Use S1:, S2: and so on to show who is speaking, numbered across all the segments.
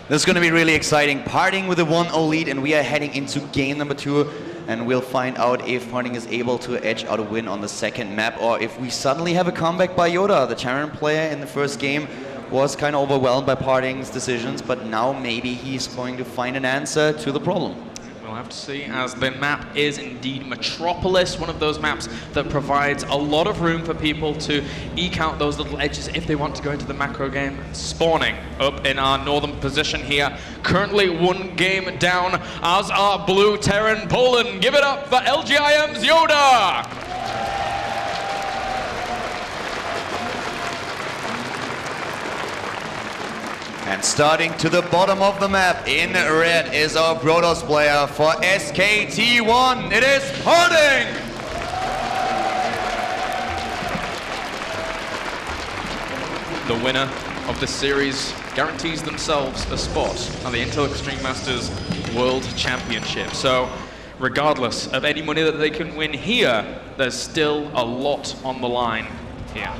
S1: This is going to be really exciting. Parting with a 1-0 lead, and we are heading into game number 2. And we'll find out if Parting is able to edge out a win on the second map, or if we suddenly have a comeback by Yoda. The Terran player in the first game was kind of overwhelmed by Parting's decisions, but now maybe he's going to find an answer to the problem.
S2: We'll have to see, as the map is indeed Metropolis, one of those maps that provides a lot of room for people to eke out those little edges if they want to go into the macro game. Spawning up in our northern position here, currently 1 game down as our blue Terran Poland. Give it up for LGIM's Yoda!
S1: And starting to the bottom of the map, in red is our Protoss player for SK1. It is Parting!
S2: The winner of the series guarantees themselves a spot on the Intel Extreme Masters World Championship. So, regardless of any money that they can win here, there's still a lot on the line here.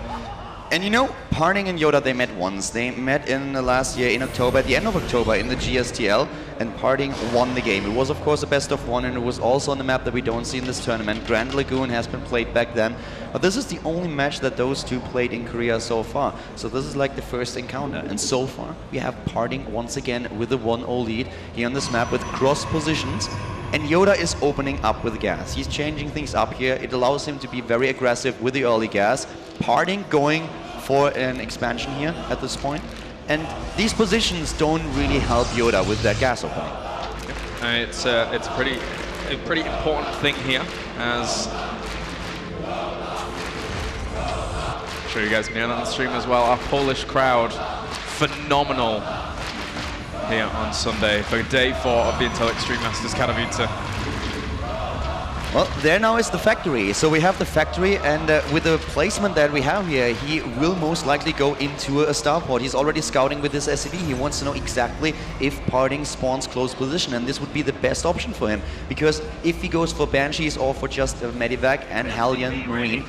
S1: And you know, Parting and Yoda, they met once. They met in the last year in October, at the end of October in the GSTL, and Parting won the game. It was of course a best of 1, and it was also on the map that we don't see in this tournament. Grand Lagoon has been played back then, but this is the only match that those two played in Korea so far. So this is like the first encounter, and so far we have Parting once again with a 1-0 lead here on this map with cross positions. And Yoda is opening up with gas. He's changing things up here. It allows him to be very aggressive with the early gas. Parting going for an expansion here at this point. And these positions don't really help Yoda with that gas opening.
S2: It's a pretty important thing here, as I'll show you guys me on the stream as well. Our Polish crowd, phenomenal here on Sunday for day 4 of the Intel Extreme Masters Katowice.
S1: Well, there now is the factory. So we have the factory, and with the placement that we have here, he will most likely go into a starport. He's already scouting with this SCV. He wants to know exactly if Parting spawns close position, and this would be the best option for him. Because if he goes for Banshees or for just a Medivac and Hellion Marine,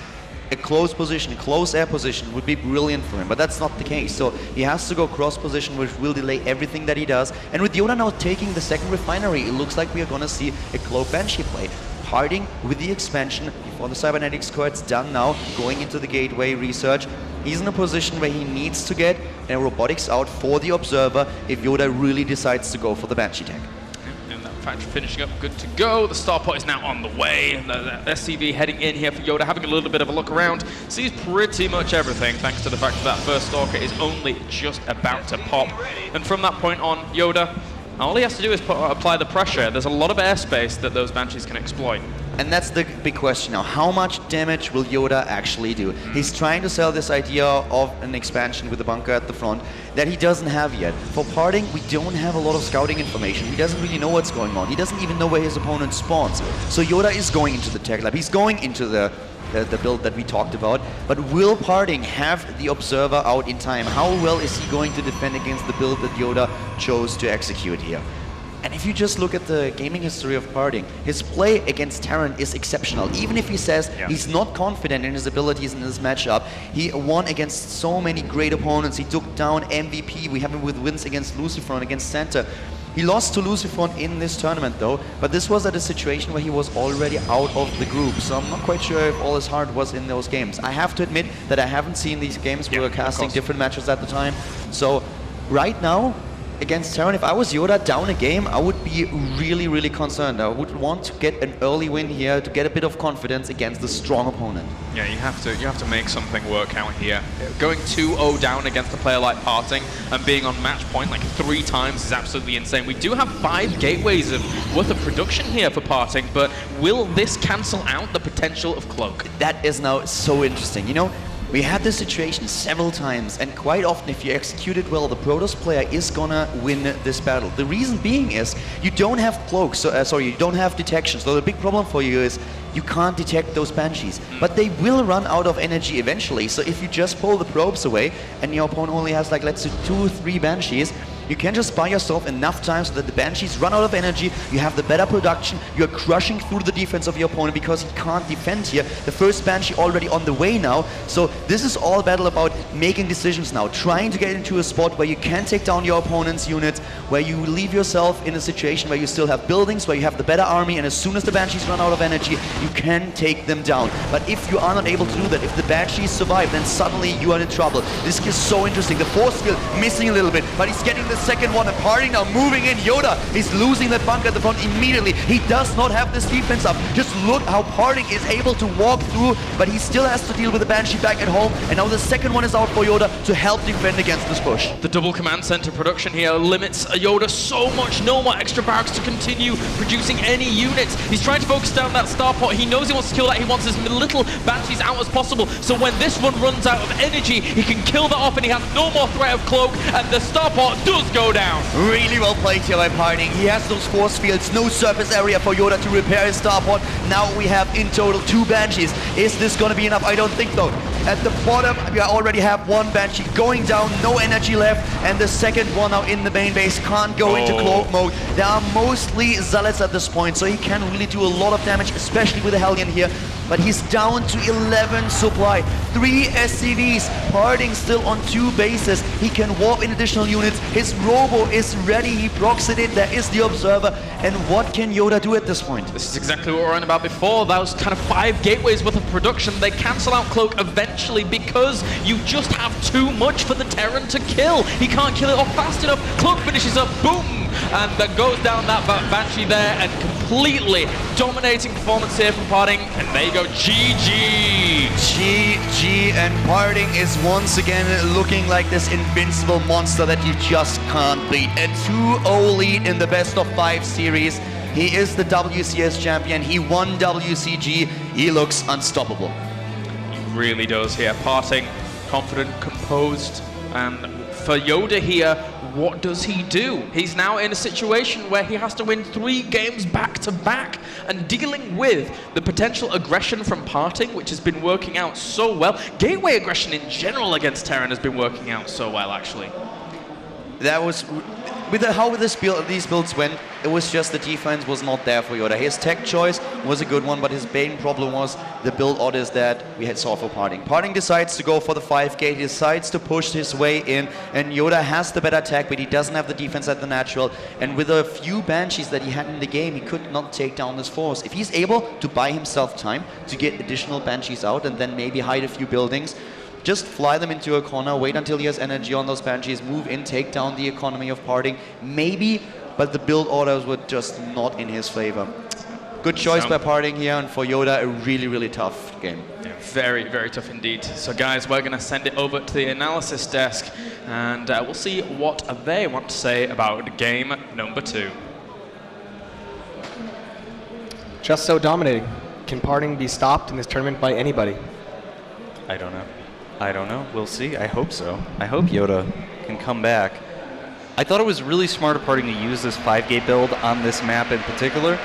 S1: a close position, close air position would be brilliant for him, but that's not the case. So he has to go cross position, which will delay everything that he does. And with Yoda now taking the second refinery, it looks like we are going to see a cloak Banshee play. Parting with the expansion before the cybernetics core, it's done now, going into the gateway research. He's in a position where he needs to get a robotics out for the observer if Yoda really decides to go for the Banshee tank.
S2: And that factory finishing up, good to go. The starport is now on the way. And the SCV heading in here for Yoda, having a little bit of a look around. Sees pretty much everything, thanks to the fact that first Stalker is only just about to pop. And from that point on, Yoda, all he has to do is apply the pressure. There's a lot of airspace that those Banshees can exploit.
S1: And that's the big question now. How much damage will Yoda actually do? He's trying to sell this idea of an expansion with a bunker at the front that he doesn't have yet. For Parting, we don't have a lot of scouting information. He doesn't really know what's going on. He doesn't even know where his opponent spawns. So Yoda is going into the tech lab. He's going into the build that we talked about, but will Parting have the observer out in time? How well is he going to defend against the build that Yoda chose to execute here? And if you just look at the gaming history of Parting, his play against Terran is exceptional. Even if he says he's not confident in his abilities in this matchup, he won against so many great opponents. He took down MVP. We have him with wins against Lucifron, against Santa. He lost to Lucifron in this tournament though, but this was at a situation where he was already out of the group, so I'm not quite sure if all his heart was in those games. I have to admit that I haven't seen these games. We were casting different matches at the time. So right now, against Terran, if I was Yoda down a game, I would be really, really concerned. I would want to get an early win here to get a bit of confidence against the strong opponent.
S2: Yeah, you have to make something work out here. Going 2-0 down against a player like Parting and being on match point like 3 times is absolutely insane. We do have 5 gateways worth of production here for Parting, but will this cancel out the potential of Cloak?
S1: That is now so interesting. You know, we had this situation several times, and quite often if you execute it well, the Protoss player is gonna win this battle. The reason being is you don't have cloaks, you don't have detection. So the big problem for you is you can't detect those Banshees, but they will run out of energy eventually. So if you just pull the probes away and your opponent only has like, let's say 2 or 3 Banshees, You can just buy yourself enough time so that the Banshees run out of energy, you have the better production, you're crushing through the defense of your opponent because he can't defend here. The first Banshee already on the way now, so this is all battle about making decisions now, trying to get into a spot where you can take down your opponent's units, where you leave yourself in a situation where you still have buildings, where you have the better army, and as soon as the Banshees run out of energy, you can take them down. But if you are not able to do that, if the Banshees survive, then suddenly you are in trouble. This is so interesting. The force field missing a little bit, but he's getting the second one, and Parting now moving in. Yoda is losing that bunker at the front immediately. He does not have this defense up. Just look how Parting is able to walk through, but he still has to deal with the Banshee back at home, and now the second one is out for Yoda to help defend against this push.
S2: The double command center production here limits Yoda so much. No more extra barracks to continue producing any units. He's trying to focus down that starport. He knows he wants to kill that. He wants as little Banshees out as possible. So when this one runs out of energy, he can kill that off and he has no more threat of cloak, and the starport does go down.
S1: Really well played here by Parting. He has those force fields, no surface area for Yoda to repair his starport. Now we have in total 2 Banshees. Is this going to be enough? I don't think so. At the bottom, we already have 1 Banshee going down, no energy left, and the second one now in the main base can't go into cloak mode. There are mostly Zealots at this point, so he can really do a lot of damage, especially with the Hellion here. But he's down to 11 supply, 3 SCVs, Parting still on 2 bases. He can warp in additional units. His Robo is ready, he procs it in, there is the Observer. And what can Yoda do at this point?
S2: This is exactly what we were on about before. Those kind of 5 gateways worth of production, they cancel out Cloak eventually because you just have too much for the Terran to kill. He can't kill it off fast enough. Cloak finishes up, boom! And that goes down that Banshee there, and completely dominating performance here from Parting. And there you go, GG!
S1: GG, and Parting is once again looking like this invincible monster that you just can't beat. A 2-0 lead in the best of 5 series. He is the WCS champion. He won WCG. He looks unstoppable.
S2: He really does here. Parting, confident, composed, and for Yoda here, what does he do? He's now in a situation where he has to win 3 games back to back, and dealing with the potential aggression from Parting, which has been working out so well. Gateway aggression in general against Terran has been working out so well, actually.
S1: That was with how these builds went. It was just the defense was not there for Yoda. His tech choice was a good one, but his main problem was the build orders that we had saw for Parting. Parting decides to go for the 5 gate. He decides to push his way in, and Yoda has the better tech, but he doesn't have the defense at the natural. And with a few Banshees that he had in the game, he could not take down this force. If he's able to buy himself time to get additional Banshees out and then maybe hide a few buildings, just fly them into a corner, wait until he has energy on those Banshees, move in, take down the economy of Parting, maybe, but the build orders were just not in his favor. Good choice by Parting here, and for Yoda, a really, really tough game.
S2: Yeah, very, very tough indeed. So guys, we're going to send it over to the analysis desk, and we'll see what they want to say about game number 2.
S3: Just so dominating. Can Parting be stopped in this tournament by anybody?
S4: I don't know. I don't know. We'll see. I hope so. I hope Yoda can come back. I thought it was really smart of Parting to use this 5-gate build on this map in particular.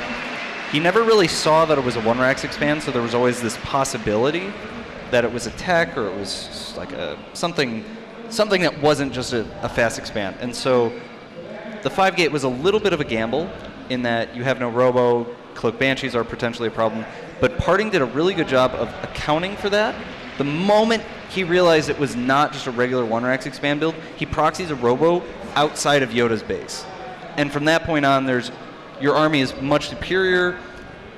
S4: He never really saw that it was a 1-Rax expand, so there was always this possibility that it was a tech or it was like a something that wasn't just a fast expand. And so the 5-gate was a little bit of a gamble in that you have no Robo, Cloak Banshees are potentially a problem, but Parting did a really good job of accounting for that. The moment he realized it was not just a regular 1-Rax expand build, he proxies a Robo outside of Yoda's base. And from that point on, your army is much superior.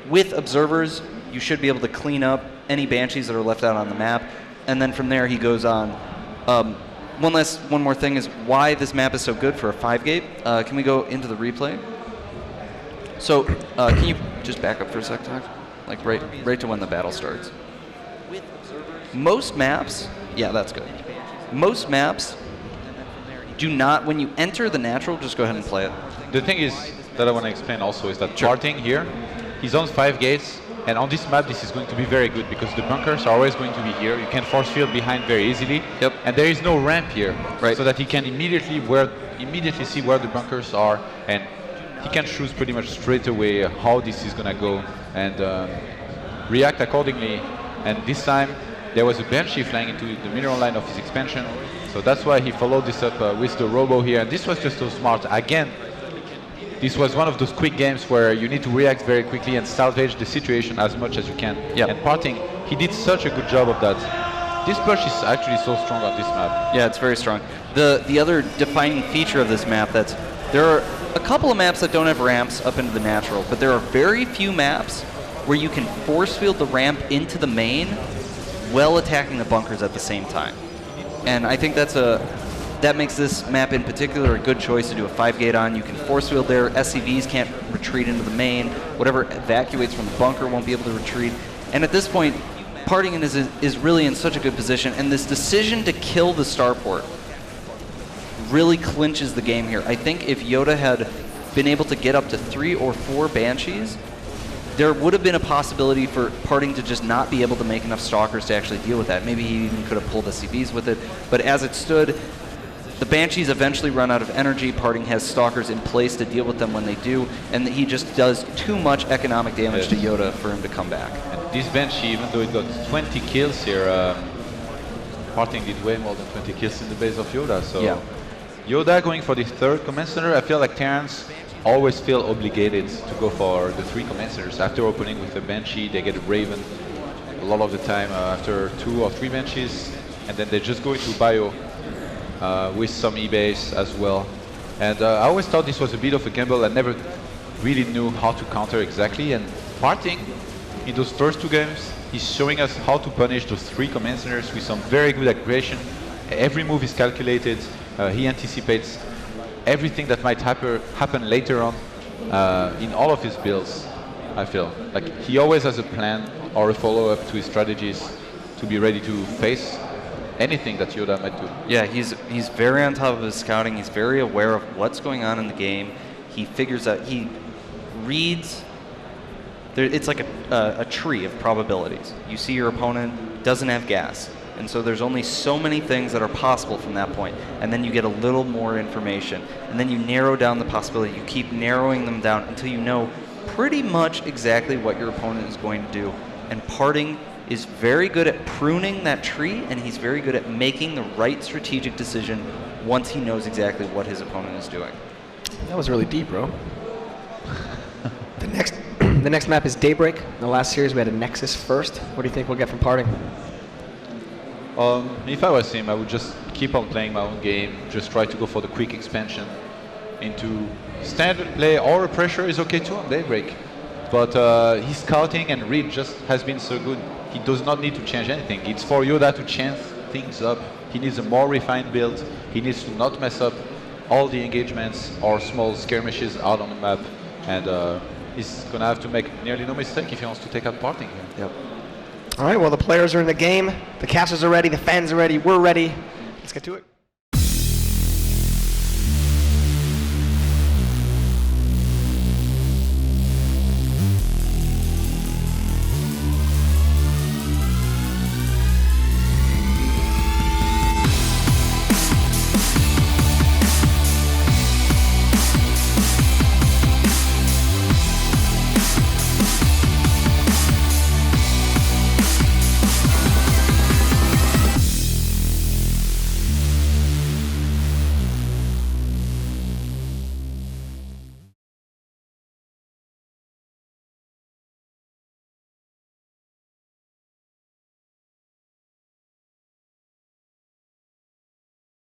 S4: With observers, you should be able to clean up any Banshees that are left out on the map. And then from there, he goes on. One more thing is why this map is so good for a 5-gate. Can we go into the replay? So, can you just back up for a sec, Todd? Like right to when the battle starts. Most maps, yeah, that's good. Most maps do not, when you enter the natural, just go ahead and play it.
S5: The thing is that I want to explain also is that Parting here, he's on 5 gates, and on this map this is going to be very good because the bunkers are always going to be here. You can force field behind very easily.
S4: Yep.
S5: And there is no ramp here,
S4: right,
S5: so that he can immediately see where the bunkers are, and he can choose pretty much straight away how this is going to go and react accordingly. And this time, there was a Banshee flying into the mineral line of his expansion. So that's why he followed this up with the Robo here, and this was just so smart. Again, this was one of those quick games where you need to react very quickly and salvage the situation as much as you can.
S4: Yep.
S5: And Parting, he did such a good job of that. This push is actually so strong on this map.
S4: Yeah, it's very strong. The other defining feature of this map there are a couple of maps that don't have ramps up into the natural, but there are very few maps where you can force field the ramp into the main while attacking the bunkers at the same time. And I think that makes this map in particular a good choice to do a 5-gate on. You can force field there. SCVs can't retreat into the main. Whatever evacuates from the bunker won't be able to retreat. And at this point, Parting is really in such a good position. And this decision to kill the starport really clinches the game here. I think if Yoda had been able to get up to 3 or 4 Banshees, there would have been a possibility for Parting to just not be able to make enough Stalkers to actually deal with that. Maybe he even could have pulled SCVs with it. But as it stood, the Banshees eventually run out of energy. Parting has Stalkers in place to deal with them when they do, and he just does too much economic damage to Yoda for him to come back.
S5: And this Banshee, even though it got 20 kills here, Parting did way more than 20 kills in the base of Yoda. So
S4: yeah.
S5: Yoda going for the 3rd Command Center, I feel like Terrans always feel obligated to go for the 3 Command Centers. After opening with a Banshee, they get a Raven a lot of the time after 2 or 3 Banshees, and then they just go into Bio with some E-base as well. And I always thought this was a bit of a gamble. I never really knew how to counter exactly, and Parting, in those first 2 games, he's showing us how to punish those 3 Command Centers with some very good aggression. Every move is calculated. He anticipates everything that might happen later on in all of his builds, I feel. Like he always has a plan or a follow-up to his strategies to be ready to face anything that Yoda might do.
S4: Yeah, he's very on top of his scouting. He's very aware of what's going on in the game. He figures out, he reads, it's like a tree of probabilities. You see your opponent doesn't have gas. And so there's only so many things that are possible from that point. And then you get a little more information. And then you narrow down the possibility. You keep narrowing them down until you know pretty much exactly what your opponent is going to do. And Parting is very good at pruning that tree, and he's very good at making the right strategic decision once he knows exactly what his opponent is doing.
S3: That was really deep, bro. The next map is Daybreak. In the last series, we had a Nexus first. What do you think we'll get from Parting?
S5: If I was him, I would just keep on playing my own game, just try to go for the quick expansion into standard play, or a pressure is okay too on Daybreak. But his scouting and read just has been so good, he does not need to change anything. It's for Yoda to change things up. He needs a more refined build. He needs to not mess up all the engagements or small skirmishes out on the map. And he's going to have to make nearly no mistake if he wants to take out Parting here.
S3: Yep. All right, well, the players are in the game. The casters are ready. The fans are ready. We're ready. Let's get to it.